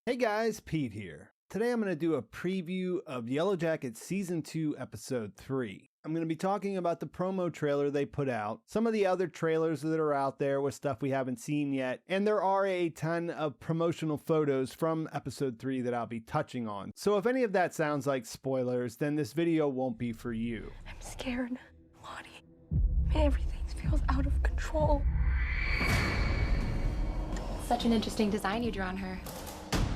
Hey guys, Pete here. Today I'm going to do a preview of Yellowjackets Season 2, Episode 3. I'm going to be talking about the promo trailer they put out, some of the other trailers that are out there with stuff we haven't seen yet, and there are a ton of promotional photos from Episode 3 that I'll be touching on. So if any of that sounds like spoilers, then this video won't be for you. I'm scared, Lottie. Everything feels out of control. Such an interesting design you drew on her.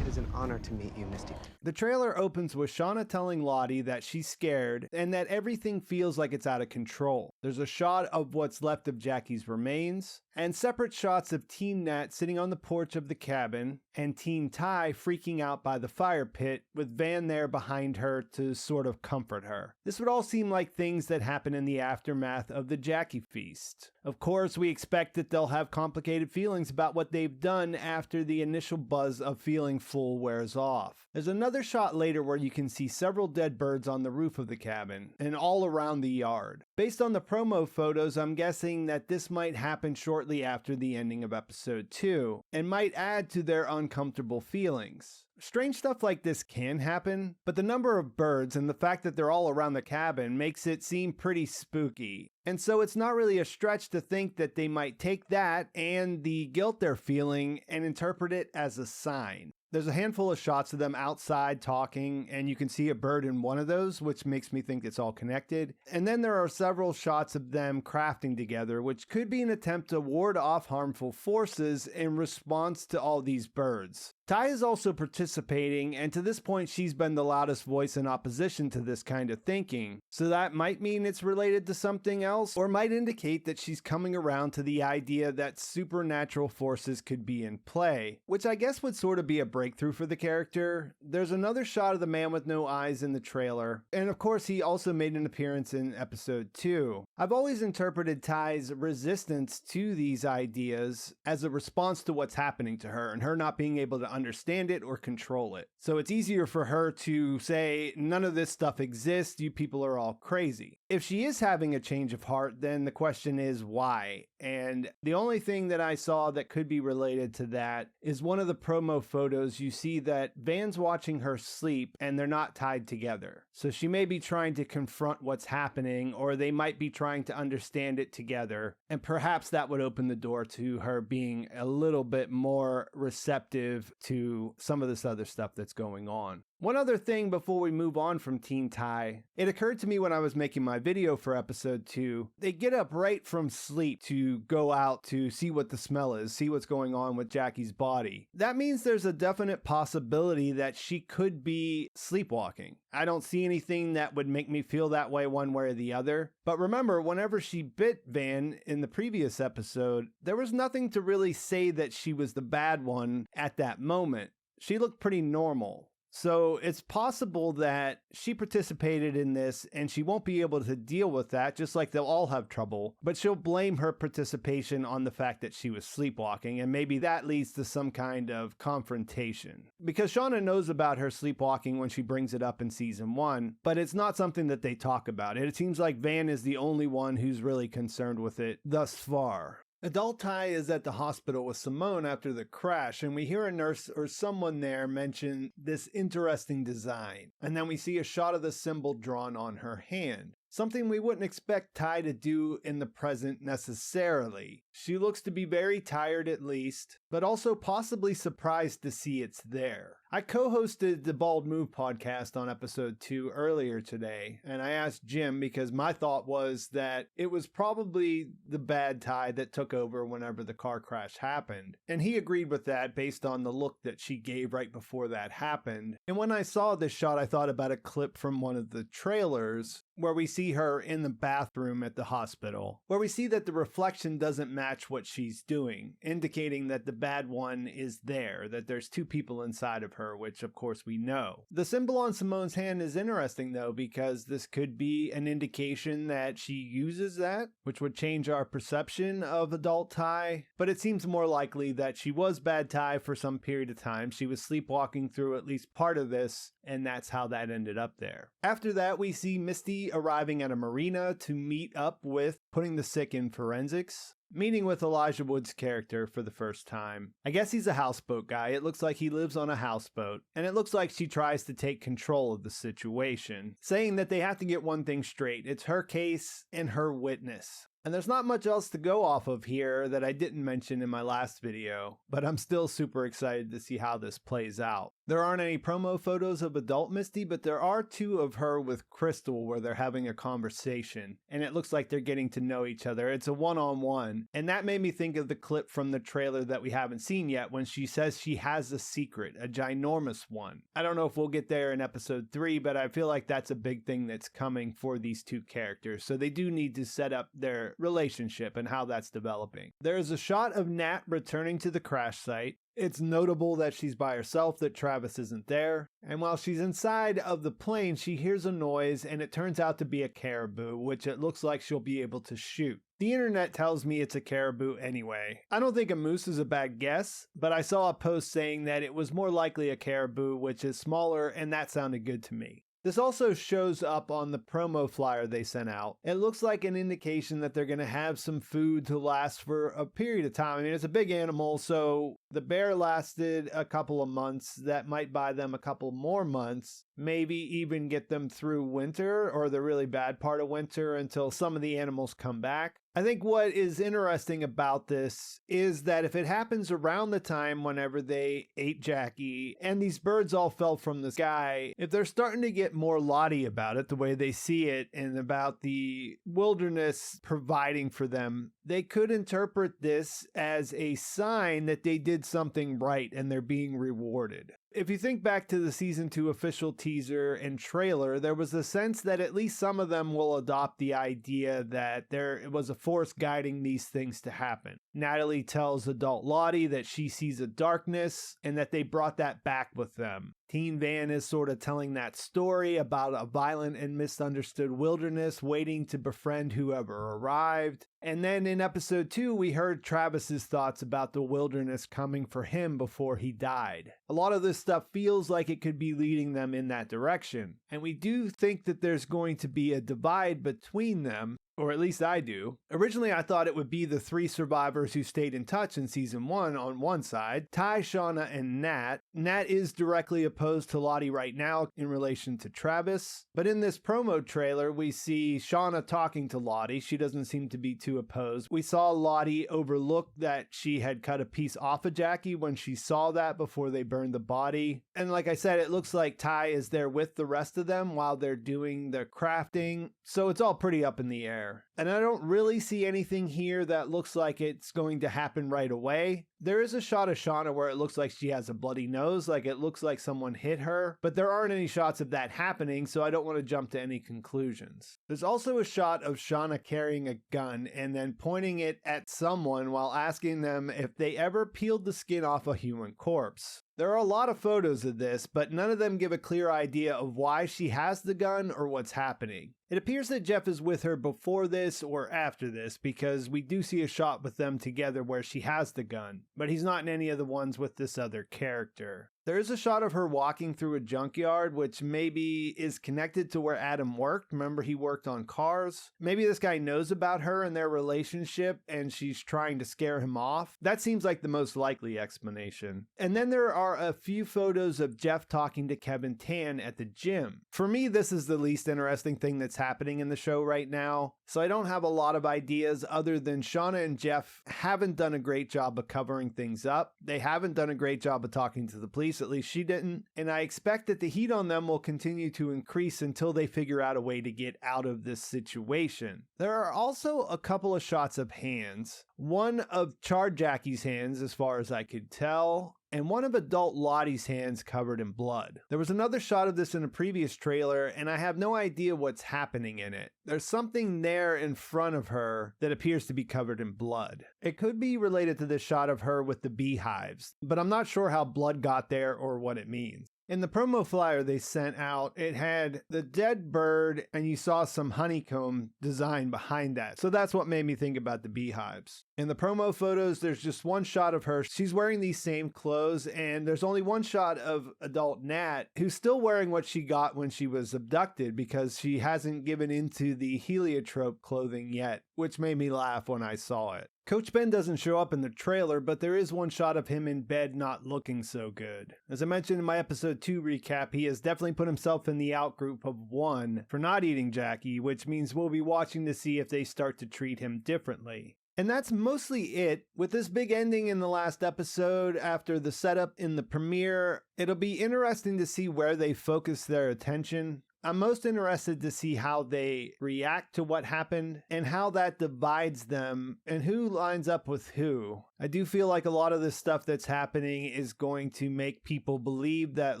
It is an honor to meet you, Misty. The trailer opens with Shauna telling Lottie that she's scared and that everything feels like it's out of control. There's a shot of what's left of Jackie's remains, and separate shots of Teen Nat sitting on the porch of the cabin, and Teen Ty freaking out by the fire pit, with Van there behind her to sort of comfort her. This would all seem like things that happen in the aftermath of the Jackie feast. Of course, we expect that they'll have complicated feelings about what they've done after the initial buzz of feeling full wears off. There's another shot later where you can see several dead birds on the roof of the cabin, and all around the yard. Based on the promo photos, I'm guessing that this might happen shortly after the ending of Episode 2, and might add to their uncomfortable feelings. Strange stuff like this can happen, but the number of birds and the fact that they're all around the cabin makes it seem pretty spooky. And so it's not really a stretch to think that they might take that and the guilt they're feeling and interpret it as a sign. There's a handful of shots of them outside talking, and you can see a bird in one of those, which makes me think it's all connected. And then there are several shots of them crafting together, which could be an attempt to ward off harmful forces in response to all these birds. Ty is also participating, and to this point she's been the loudest voice in opposition to this kind of thinking. So that might mean it's related to something else, or might indicate that she's coming around to the idea that supernatural forces could be in play, which I guess would sort of be a breakthrough for the character. There's another shot of the man with no eyes in the trailer, and of course he also made an appearance in Episode 2. I've always interpreted Ty's resistance to these ideas as a response to what's happening to her, and her not being able to understand it or control it. So it's easier for her to say, none of this stuff exists, you people are all crazy. If she is having a change of heart, then the question is why? And the only thing that I saw that could be related to that is one of the promo photos. You see that Van's watching her sleep and they're not tied together. So she may be trying to confront what's happening, or they might be trying to understand it together. And perhaps that would open the door to her being a little bit more receptive to some of this other stuff that's going on. One other thing before we move on from Teen Ty, it occurred to me when I was making my video for Episode 2, they get up right from sleep to go out to see what the smell is, see what's going on with Jackie's body. That means there's a definite possibility that she could be sleepwalking. I don't see anything that would make me feel that way one way or the other. But remember, whenever she bit Van in the previous episode, there was nothing to really say that she was the bad one at that moment. She looked pretty normal. So it's possible that she participated in this and she won't be able to deal with that, just like they'll all have trouble, but she'll blame her participation on the fact that she was sleepwalking, and maybe that leads to some kind of confrontation. Because Shauna knows about her sleepwalking when she brings it up in Season 1, but it's not something that they talk about. It seems like Van is the only one who's really concerned with it thus far. Adult Ty is at the hospital with Simone after the crash, and we hear a nurse or someone there mention this interesting design. And then we see a shot of the symbol drawn on her hand. Something we wouldn't expect Ty to do in the present necessarily. She looks to be very tired at least, but also possibly surprised to see it's there. I co-hosted the Bald Move podcast on Episode 2 earlier today, and I asked Jim because my thought was that it was probably the bad Ty that took over whenever the car crash happened. And he agreed with that based on the look that she gave right before that happened. And when I saw this shot, I thought about a clip from one of the trailers where we see her in the bathroom at the hospital, where we see that the reflection doesn't match what she's doing, indicating that the bad one is there, that there's two people inside of her, which of course we know. The symbol on Simone's hand is interesting though, because this could be an indication that she uses that, which would change our perception of adult Ty, but it seems more likely that she was bad Ty for some period of time. She was sleepwalking through at least part of this, and that's how that ended up there. After that, we see Misty arriving at a marina to meet up with putting the sick in forensics. meeting with Elijah Wood's character for the first time. I guess he's a houseboat guy. It looks like he lives on a houseboat, and it looks like she tries to take control of the situation, saying that they have to get one thing straight. It's her case and her witness. And there's not much else to go off of here that I didn't mention in my last video, but I'm still super excited to see how this plays out. There aren't any promo photos of adult Misty, but there are 2 of her with Crystal where they're having a conversation, and it looks like they're getting to know each other. It's a one-on-one, and that made me think of the clip from the trailer that we haven't seen yet when she says she has a secret, a ginormous one. I don't know if we'll get there in episode 3, but I feel like that's a big thing that's coming for these 2 characters, so they do need to set up their relationship and how that's developing. There is a shot of Nat returning to the crash site. It's notable that she's by herself, that Travis isn't there. And while she's inside of the plane, she hears a noise, and it turns out to be a caribou, which it looks like she'll be able to shoot. The internet tells me it's a caribou anyway. I don't think a moose is a bad guess, but I saw a post saying that it was more likely a caribou, which is smaller, and that sounded good to me. This also shows up on the promo flyer they sent out. It looks like an indication that they're going to have some food to last for a period of time. I mean, it's a big animal, so the bear lasted a couple of months. That might buy them a couple more months, maybe even get them through winter or the really bad part of winter until some of the animals come back. I think what is interesting about this is that if it happens around the time whenever they ate Jackie and these birds all fell from the sky, if they're starting to get more Lottie about it, the way they see it, and about the wilderness providing for them, they could interpret this as a sign that they did something right and they're being rewarded. If you think back to the season 2 official teaser and trailer, there was a sense that at least some of them will adopt the idea that there was a force guiding these things to happen. Natalie tells adult Lottie that she sees a darkness and that they brought that back with them. Teen Van is sort of telling that story about a violent and misunderstood wilderness waiting to befriend whoever arrived. And then in episode 2, we heard Travis's thoughts about the wilderness coming for him before he died. A lot of this stuff feels like it could be leading them in that direction. And we do think that there's going to be a divide between them, or at least I do. Originally, I thought it would be the 3 survivors who stayed in touch in season 1 on one side, Ty, Shauna, and Nat. Nat is directly opposed to Lottie right now in relation to Travis. But in this promo trailer, we see Shauna talking to Lottie. She doesn't seem to be too opposed. We saw Lottie overlook that she had cut a piece off of Jackie when she saw that before they burned the body. And like I said, it looks like Ty is there with the rest of them while they're doing the crafting. So it's all pretty up in the air. And I don't really see anything here that looks like it's going to happen right away. There is a shot of Shauna where it looks like she has a bloody nose, like it looks like someone hit her, but there aren't any shots of that happening, so I don't want to jump to any conclusions. There's also a shot of Shauna carrying a gun and then pointing it at someone while asking them if they ever peeled the skin off a human corpse. There are a lot of photos of this, but none of them give a clear idea of why she has the gun or what's happening. It appears that Jeff is with her before this or after this, because we do see a shot with them together where she has the gun, but he's not in any of the ones with this other character. There is a shot of her walking through a junkyard, which maybe is connected to where Adam worked. Remember, he worked on cars. Maybe this guy knows about her and their relationship, and she's trying to scare him off. That seems like the most likely explanation. And then there are a few photos of Jeff talking to Kevin Tan at the gym. For me, this is the least interesting thing that's happening in the show right now, so I don't have a lot of ideas other than Shauna and Jeff haven't done a great job of covering things up. They haven't done a great job of talking to the police. At least she didn't, and I expect that the heat on them will continue to increase until they figure out a way to get out of this situation. There are also a couple of shots of hands, one of charred Jackie's hands as far as I could tell, and one of adult Lottie's hands covered in blood. There was another shot of this in a previous trailer, and I have no idea what's happening in it. There's something there in front of her that appears to be covered in blood. It could be related to this shot of her with the beehives, but I'm not sure how blood got there or what it means. In the promo flyer they sent out, it had the dead bird and you saw some honeycomb design behind that. So that's what made me think about the beehives. In the promo photos, there's just one shot of her. She's wearing these same clothes, and there's only one shot of adult Nat, who's still wearing what she got when she was abducted because she hasn't given into the heliotrope clothing yet, which made me laugh when I saw it. Coach Ben doesn't show up in the trailer, but there is one shot of him in bed not looking so good. As I mentioned in my episode 2 recap, he has definitely put himself in the outgroup of 1 for not eating Jackie, which means we'll be watching to see if they start to treat him differently. And that's mostly it. With this big ending in the last episode after the setup in the premiere, it'll be interesting to see where they focus their attention. I'm most interested to see how they react to what happened and how that divides them and who lines up with who. I do feel like a lot of this stuff that's happening is going to make people believe that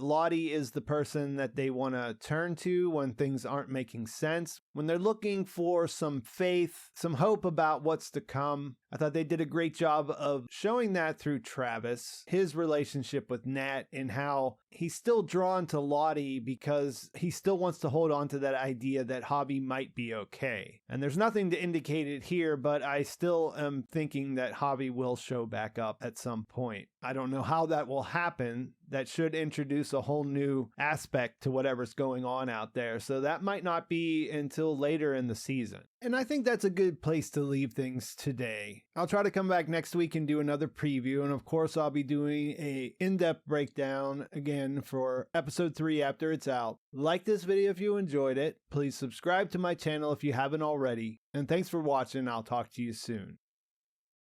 Lottie is the person that they want to turn to when things aren't making sense, when they're looking for some faith, some hope about what's to come. I thought they did a great job of showing that through Travis, his relationship with Nat, and how he's still drawn to Lottie because he still wants to hold on to that idea that Hobby might be okay. And there's nothing to indicate it here, but I still am thinking that Hobby will show back up at some point. I don't know how that will happen. That should introduce a whole new aspect to whatever's going on out there. So that might not be until later in the season. And I think that's a good place to leave things today. I'll try to come back next week and do another preview. And of course, I'll be doing a in-depth breakdown again for episode 3 after it's out. Like this video if you enjoyed it. Please subscribe to my channel if you haven't already. And thanks for watching. I'll talk to you soon.